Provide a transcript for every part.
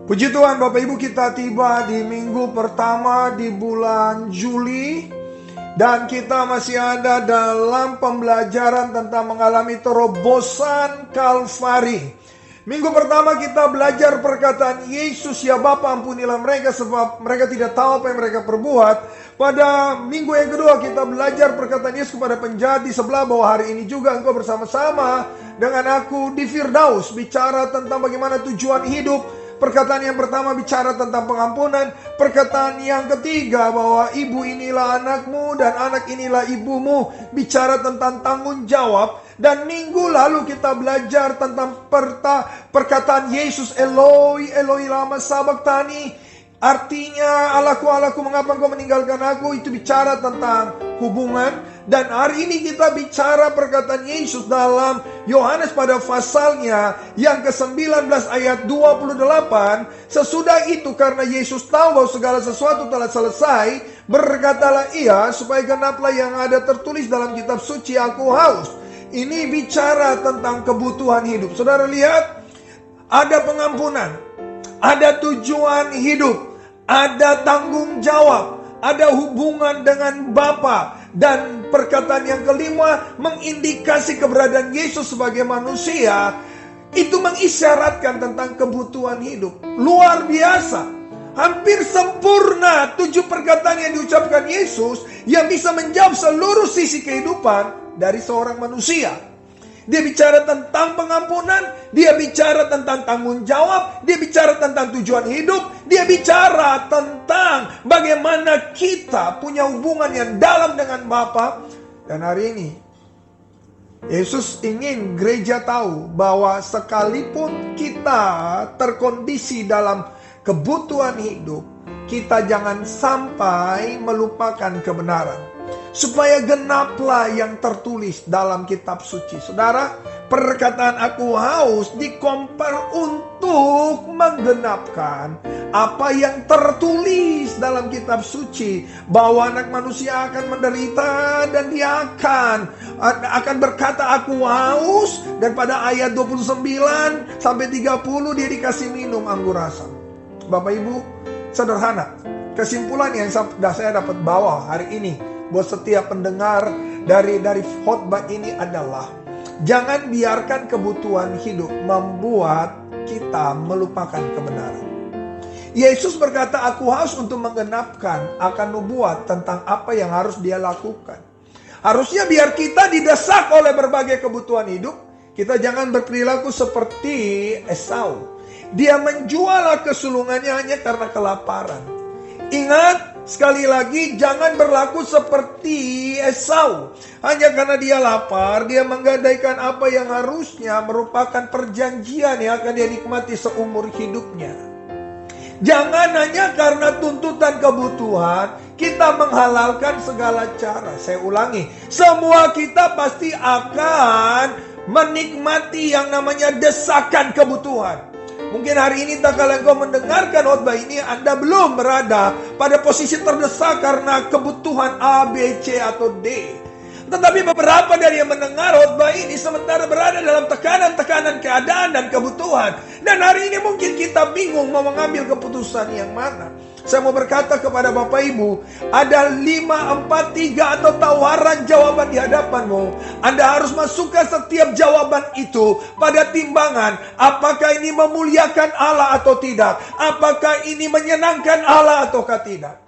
Puji Tuhan, Bapak Ibu, kita tiba di minggu pertama di bulan Juli. Dan kita masih ada dalam pembelajaran tentang mengalami terobosan Kalvari. Minggu pertama kita belajar perkataan Yesus, "Ya Bapa, ampunilah mereka sebab mereka tidak tahu apa yang mereka perbuat." Pada minggu yang kedua kita belajar perkataan Yesus kepada penjahat di sebelah, bahwa hari ini juga engkau bersama-sama dengan aku di Firdaus, bicara tentang bagaimana tujuan hidup. Perkataan yang pertama bicara tentang pengampunan. Perkataan yang ketiga bahwa ibu inilah anakmu dan anak inilah ibumu, bicara tentang tanggung jawab. Dan minggu lalu kita belajar tentang perkataan Yesus, "Eloi, Eloi lama sabachthani." Artinya, "Allahku, Allahku, mengapa engkau meninggalkan aku?" Itu bicara tentang hubungan. Dan hari ini kita bicara perkataan Yesus dalam Yohanes pada pasalnya yang ke-19 ayat 28. Sesudah itu, karena Yesus tahu bahwa segala sesuatu telah selesai, berkatalah ia, supaya genaplah yang ada tertulis dalam kitab suci, "Aku haus." Ini bicara tentang kebutuhan hidup. Saudara lihat, ada pengampunan, ada tujuan hidup, ada tanggung jawab, ada hubungan dengan Bapa. Dan perkataan yang kelima mengindikasi keberadaan Yesus sebagai manusia. Itu mengisyaratkan tentang kebutuhan hidup. Luar biasa, hampir sempurna 7 perkataan yang diucapkan Yesus yang bisa menjawab seluruh sisi kehidupan dari seorang manusia. Dia bicara tentang pengampunan, dia bicara tentang tanggung jawab, dia bicara tentang tujuan hidup, dia bicara tentang bagaimana kita punya hubungan yang dalam dengan Bapa. Dan hari ini Yesus ingin gereja tahu bahwa sekalipun kita terkondisi dalam kebutuhan hidup, kita jangan sampai melupakan kebenaran. Supaya genaplah yang tertulis dalam kitab suci. Saudara, perkataan "aku haus" dikompar untuk menggenapkan apa yang tertulis dalam kitab suci, bahwa anak manusia akan menderita dan dia akan berkata "aku haus", dan pada ayat 29 sampai 30 dia dikasih minum anggur asam. Bapak Ibu, sederhana kesimpulan yang saya dapat bawa hari ini buat setiap pendengar dari khotbah ini adalah, jangan biarkan kebutuhan hidup membuat kita melupakan kebenaran. Yesus berkata "aku haus" untuk menggenapkan akan nubuat tentang apa yang harus dia lakukan. Harusnya biar kita didesak oleh berbagai kebutuhan hidup, kita jangan berperilaku seperti Esau. Dia menjual kesulungannya hanya karena kelaparan. Ingat, sekali lagi, jangan berlaku seperti Esau. Hanya karena dia lapar, dia menggadaikan apa yang harusnya merupakan perjanjian yang akan dia nikmati seumur hidupnya. Jangan hanya karena tuntutan kebutuhan, kita menghalalkan segala cara. Saya ulangi, semua kita pasti akan menikmati yang namanya desakan kebutuhan. Mungkin hari ini tak kala engkau mendengarkan khotbah ini, Anda belum berada pada posisi terdesak karena kebutuhan A, B, C, atau D. Tetapi beberapa dari yang mendengar khotbah ini sementara berada dalam tekanan-tekanan keadaan dan kebutuhan. Dan hari ini mungkin kita bingung mau mengambil keputusan yang mana. Saya mau berkata kepada Bapak Ibu, ada 5, 4, 3 atau tawaran jawaban di hadapanmu. Anda harus masukkan setiap jawaban itu pada timbangan. Apakah ini memuliakan Allah atau tidak? Apakah ini menyenangkan Allah ataukah tidak?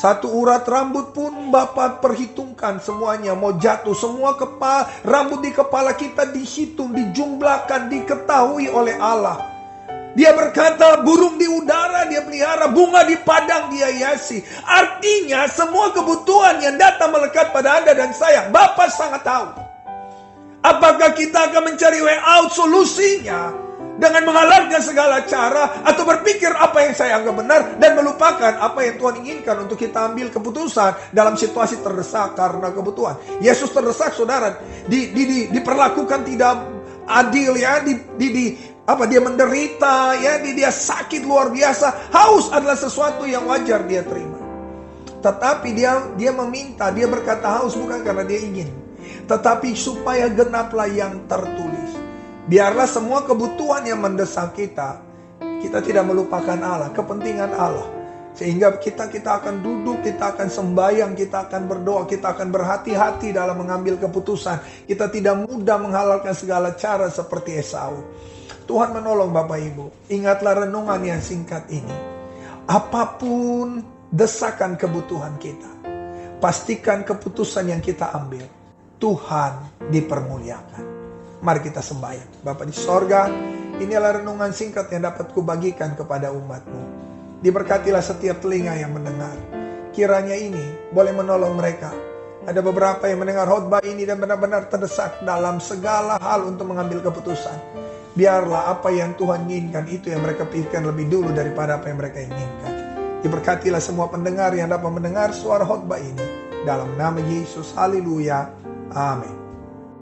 Satu urat rambut pun Bapak perhitungkan semuanya. Mau jatuh, semua rambut di kepala kita dihitung, dijumlahkan, diketahui oleh Allah. Dia berkata burung di udara dia pelihara, bunga di padang dia hiasi. Artinya semua kebutuhan yang datang melekat pada Anda dan saya, Bapa sangat tahu. Apakah kita akan mencari way out solusinya dengan menghalalkan segala cara, atau berpikir apa yang saya anggap benar dan melupakan apa yang Tuhan inginkan untuk kita ambil keputusan dalam situasi terdesak karena kebutuhan. Yesus terdesak, saudara, diperlakukan tidak adil ya, dia menderita ya, dia sakit luar biasa. Haus adalah sesuatu yang wajar dia terima. Tetapi dia meminta, dia berkata haus bukan karena dia ingin, tetapi supaya genaplah yang tertulis. Biarlah semua kebutuhan yang mendesak kita Kita tidak melupakan Allah, kepentingan Allah. Sehingga kita akan duduk, kita akan sembahyang, kita akan berdoa, kita akan berhati-hati dalam mengambil keputusan. Kita tidak mudah menghalalkan segala cara seperti Esau. Tuhan menolong Bapak Ibu. Ingatlah renungan yang singkat ini. Apapun desakan kebutuhan kita, pastikan keputusan yang kita ambil, Tuhan dipermuliakan. Mari kita sembahyang. Bapa di sorga, inilah renungan singkat yang dapat kubagikan kepada umat-Mu. Diberkatilah setiap telinga yang mendengar. Kiranya ini boleh menolong mereka. Ada beberapa yang mendengar khotbah ini dan benar-benar terdesak dalam segala hal untuk mengambil keputusan. Biarlah apa yang Tuhan inginkan itu yang mereka pikirkan lebih dulu daripada apa yang mereka inginkan. Diberkatilah semua pendengar yang dapat mendengar suara khotbah ini. Dalam nama Yesus, haleluya, amin.